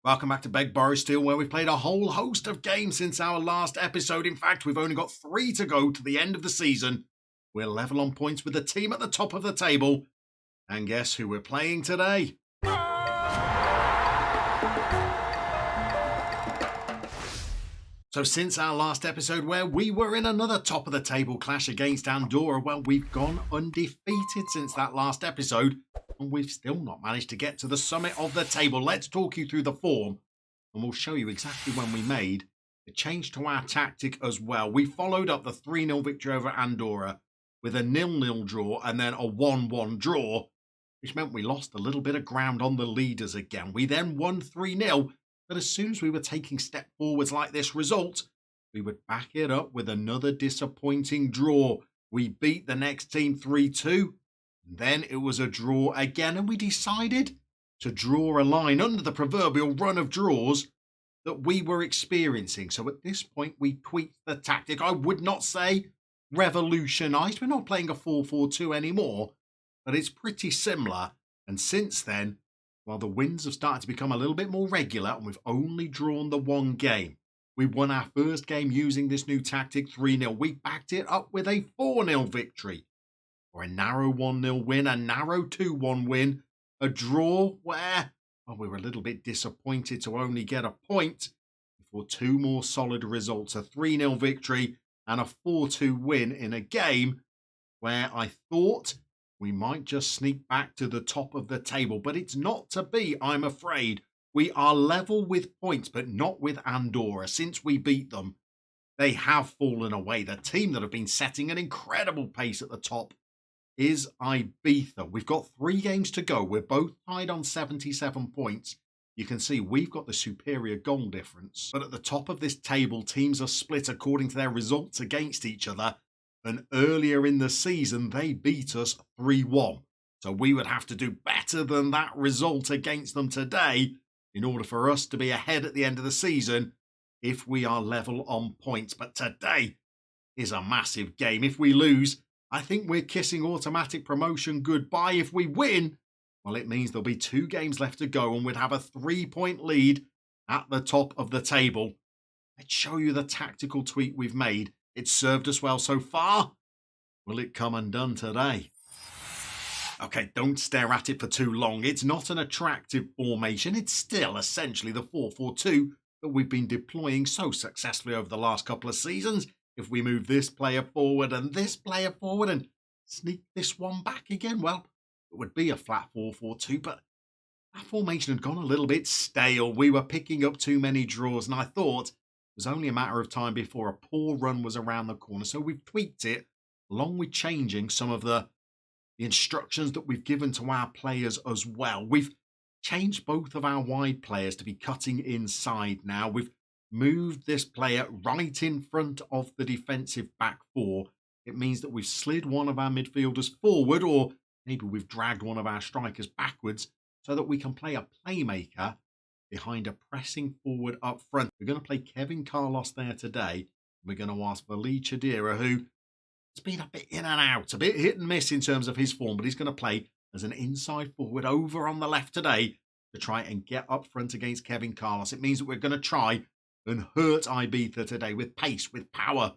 Welcome back to Beg Borrow Steal, where we've played a whole host of games since our last episode. In fact, we've only got 3 to go to the end of the season. We're level on points with the team at the top of the table. And guess who we're playing today? So since our last episode where we were in another top of the table clash against Andorra, well, we've gone undefeated since that last episode. And we've still not managed to get to the summit of the table. Let's talk you through the form, and we'll show you exactly when we made a change to our tactic as well. We followed up the 3-0 victory over Andorra with a 0-0 draw and then a 1-1 draw, which meant we lost a little bit of ground on the leaders again. We then won 3-0, but as soon as we were taking step forwards like this result, we would back it up with another disappointing draw. We beat the next team 3-2. Then it was a draw again, and we decided to draw a line under the proverbial run of draws that we were experiencing. So at this point, we tweaked the tactic. I would not say revolutionised. We're not playing a 4-4-2 anymore, but it's pretty similar. And since then, while the wins have started to become a little bit more regular, and we've only drawn the one game, we won our first game using this new tactic 3-0. We backed it up with a 4-0 victory. Or a narrow 1-0 win, a narrow 2-1 win, a draw where we were a little bit disappointed to only get a point before 2 more solid results, a 3-0 victory and a 4-2 win in a game where I thought we might just sneak back to the top of the table. But it's not to be, I'm afraid. We are level with points, but not with Andorra. Since we beat them, they have fallen away. The team that have been setting an incredible pace at the top is Ibiza. We've got 3 games to go. We're both tied on 77 points. You can see we've got the superior goal difference. But at the top of this table, teams are split according to their results against each other. And earlier in the season, they beat us 3-1. So we would have to do better than that result against them today in order for us to be ahead at the end of the season if we are level on points. But today is a massive game. If we lose, I think we're kissing automatic promotion goodbye. If we win, well, it means there'll be 2 games left to go and we'd have a 3-point lead at the top of the table. Let's show you the tactical tweak we've made. It's served us well so far. Will it come undone today? Okay, don't stare at it for too long. It's not an attractive formation. It's still essentially the 4-4-2 that we've been deploying so successfully over the last couple of seasons. If we move this player forward and this player forward and sneak this one back again, well, it would be a flat 4-4-2, but that formation had gone a little bit stale. We were picking up too many draws, and I thought it was only a matter of time before a poor run was around the corner. So we've tweaked it, along with changing some of the instructions that we've given to our players as well. We've changed both of our wide players to be cutting inside now. We've moved this player right in front of the defensive back 4. It means that we've slid one of our midfielders forward, or maybe we've dragged one of our strikers backwards so that we can play a playmaker behind a pressing forward up front. We're going to play Kevin Carlos there today. We're going to ask Vali Chadira, who has been a bit in and out, a bit hit and miss in terms of his form, but he's going to play as an inside forward over on the left today to try and get up front against Kevin Carlos. It means that we're going to try and hurt Ibiza today with pace, with power,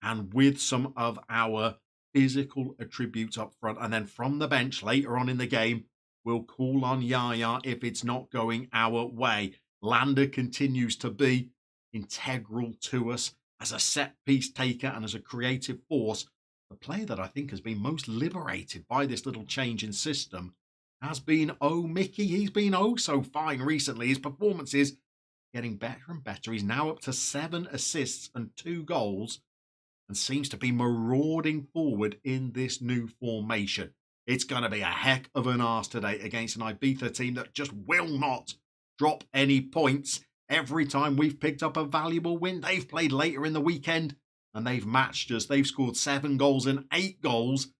and with some of our physical attributes up front. And then from the bench later on in the game, we'll call on Llama if it's not going our way. Lander continues to be integral to us as a set-piece taker and as a creative force. The player that I think has been most liberated by this little change in system has been Mickey. He's been so fine recently. His performances getting better and better. He's now up to 7 assists and 2 goals and seems to be marauding forward in this new formation. It's going to be a heck of an arse today against an Ibiza team that just will not drop any points. Every time we've picked up a valuable win, they've played later in the weekend and they've matched us. They've scored 7 goals and 8 goals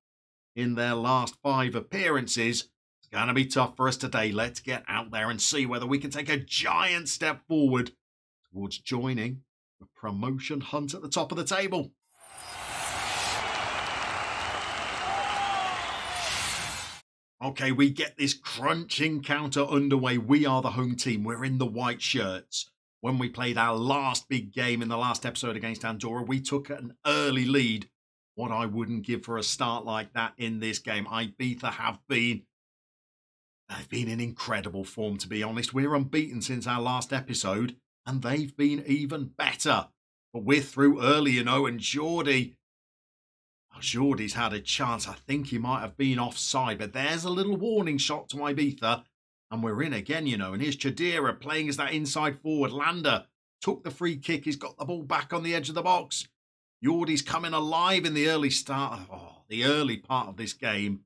in their last 5 appearances. Going to be tough for us today. Let's get out there and see whether we can take a giant step forward towards joining the promotion hunt at the top of the table. Okay, we get this crunching counter underway. We are the home team. We're in the white shirts. When we played our last big game in the last episode against Andorra, we took an early lead. What I wouldn't give for a start like that in this game. Ibiza they've been in incredible form, to be honest. We're unbeaten since our last episode, and they've been even better. But we're through early, and Jordi's had a chance. I think he might have been offside, but there's a little warning shot to Ibiza. And we're in again, and here's Chadira playing as that inside forward. Lander took the free kick. He's got the ball back on the edge of the box. Jordi's coming alive in the early the early part of this game.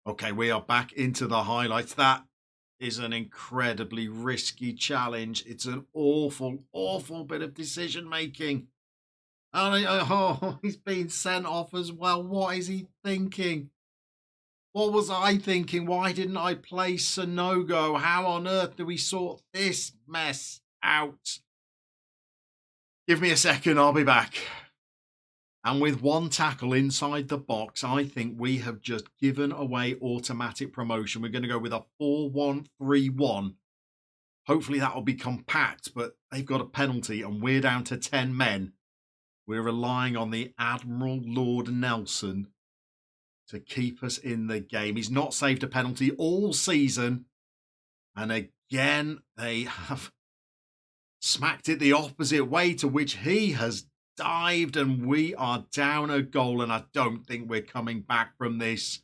Okay, we are back into the highlights. That is an incredibly risky challenge. It's an awful, awful bit of decision making. And he's been sent off as well. What is he thinking? What was I thinking? Why didn't I play Sonogo? How on earth do we sort this mess out? Give me a second, I'll be back. And with one tackle inside the box, I think we have just given away automatic promotion. We're going to go with a 4-1-3-1. Hopefully that will be compact, but they've got a penalty and we're down to 10 men. We're relying on the Admiral Lord Nelson to keep us in the game. He's not saved a penalty all season. And again, they have smacked it the opposite way, to which he has dived, and we are down a goal. And I don't think we're coming back from this.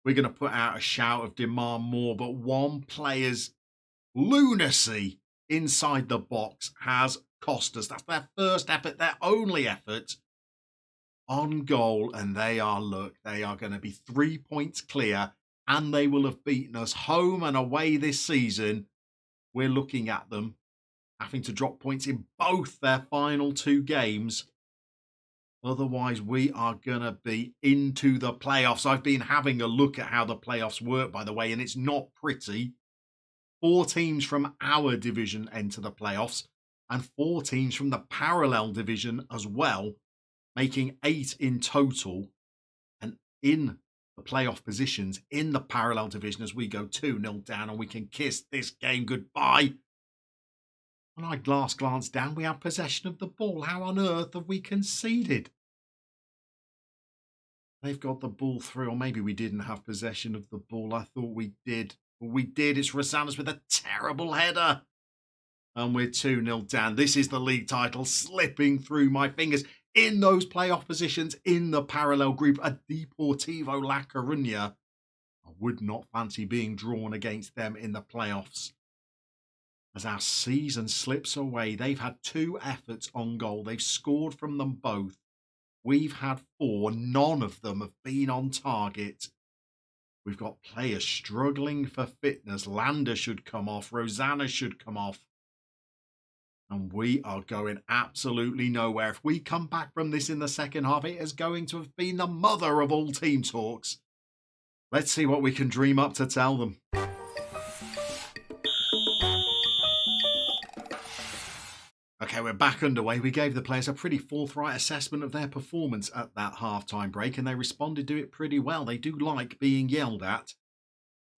We're going to put out a shout of demand more, but one player's lunacy inside the box has cost us. That's their first effort, their only effort on goal, and they are going to be 3 points clear, and they will have beaten us home and away this season. We're looking at them having to drop points in both their final 2 games. Otherwise, we are going to be into the playoffs. I've been having a look at how the playoffs work, by the way, and it's not pretty. 4 teams from our division enter the playoffs, and 4 teams from the parallel division as well, making 8 in total. And in the playoff positions in the parallel division, as we go 2-0 down, and we can kiss this game goodbye. When I glance down, we have possession of the ball. How on earth have we conceded? They've got the ball through, or maybe we didn't have possession of the ball. I thought we did. But we did. It's Rosales with a terrible header. And we're 2-0 down. This is the league title slipping through my fingers. In those playoff positions, in the parallel group, a Deportivo La Coruña. I would not fancy being drawn against them in the playoffs. As our season slips away, they've had 2 efforts on goal. They've scored from them both. We've had 4. None of them have been on target. We've got players struggling for fitness. Lander should come off. Rosanna should come off. And we are going absolutely nowhere. If we come back from this in the second half, it is going to have been the mother of all team talks. Let's see what we can dream up to tell them. Okay, we're back underway. We gave the players a pretty forthright assessment of their performance at that half-time break, and they responded to it pretty well. They do like being yelled at.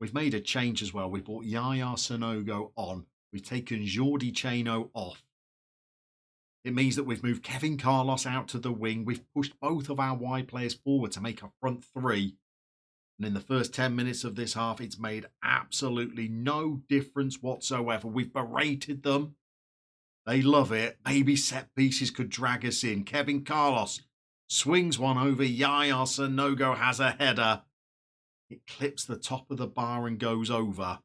We've made a change as well. We've brought Yaya Sonogo on. We've taken Jordi Cheno off. It means that we've moved Kevin Carlos out to the wing. We've pushed both of our wide players forward to make a front 3. And in the first 10 minutes of this half, it's made absolutely no difference whatsoever. We've berated them. They love it. Maybe set pieces could drag us in. Kevin Carlos swings one over. Yaya Sonogo has a header. It clips the top of the bar and goes over.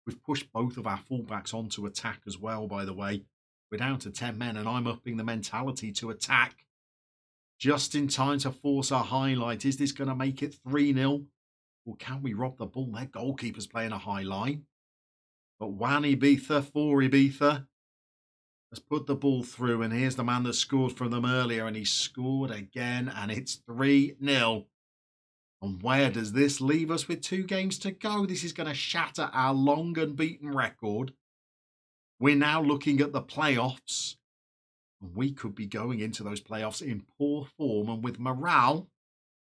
We've pushed both of our fullbacks onto attack as well, by the way. We're down to 10 men, and I'm upping the mentality to attack. Just in time to force a highlight. Is this going to make it 3-0? Or can we rob the ball? Their goalkeeper's playing a high line. But 1 Ibiza, 4 Ibiza. Let's put the ball through, and here's the man that scored from them earlier, and he scored again, and it's 3-0. And where does this leave us with 2 games to go? This is going to shatter our long unbeaten record. We're now looking at the playoffs. And we could be going into those playoffs in poor form and with morale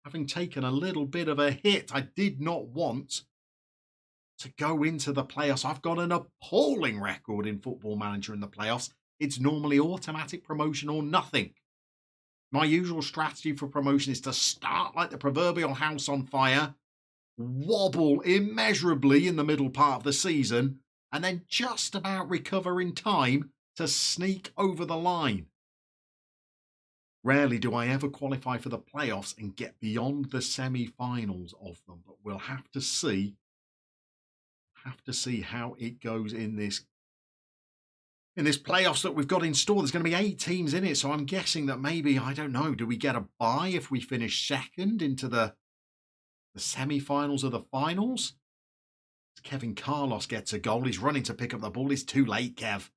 having taken a little bit of a hit. I did not want to go into the playoffs. I've got an appalling record in Football Manager in the playoffs. It's normally automatic promotion or nothing. My usual strategy for promotion is to start like the proverbial house on fire, wobble immeasurably in the middle part of the season, and then just about recover in time to sneak over the line. Rarely do I ever qualify for the playoffs and get beyond the semi-finals of them, but we'll have to see how it goes in this playoffs that we've got in store. There's going to be 8 teams in it, so I'm guessing that maybe, I don't know, do we get a bye if we finish second into the semi-finals of the finals? Kevin Carlos gets a goal. He's running to pick up the ball. It's too late, Kev.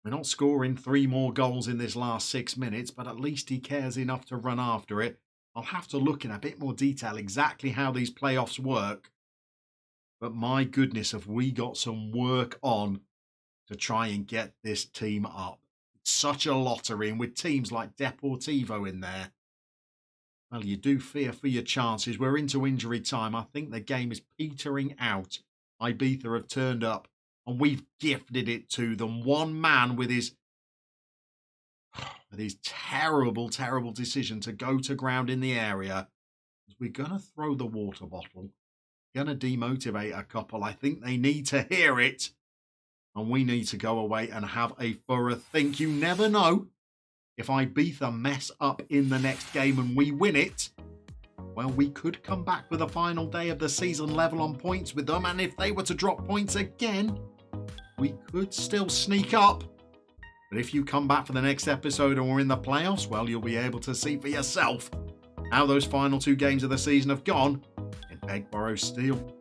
We're not scoring 3 more goals in this last 6 minutes, but at least he cares enough to run after it. I'll have to look in a bit more detail exactly how these playoffs work. But my goodness, have we got some work on to try and get this team up. It's such a lottery, and with teams like Deportivo in there, well, you do fear for your chances. We're into injury time. I think the game is petering out. Ibiza have turned up, and we've gifted it to them. One man with his terrible, terrible decision to go to ground in the area. We're going to throw the water bottle. Going to demotivate a couple. I think they need to hear it. And we need to go away and have a thorough think. You never know. If Ibiza mess up in the next game and we win it, well, we could come back for the final day of the season level on points with them. And if they were to drop points again, we could still sneak up. But if you come back for the next episode and we're in the playoffs, well, you'll be able to see for yourself how those final 2 games of the season have gone in Peg Borrow Steel.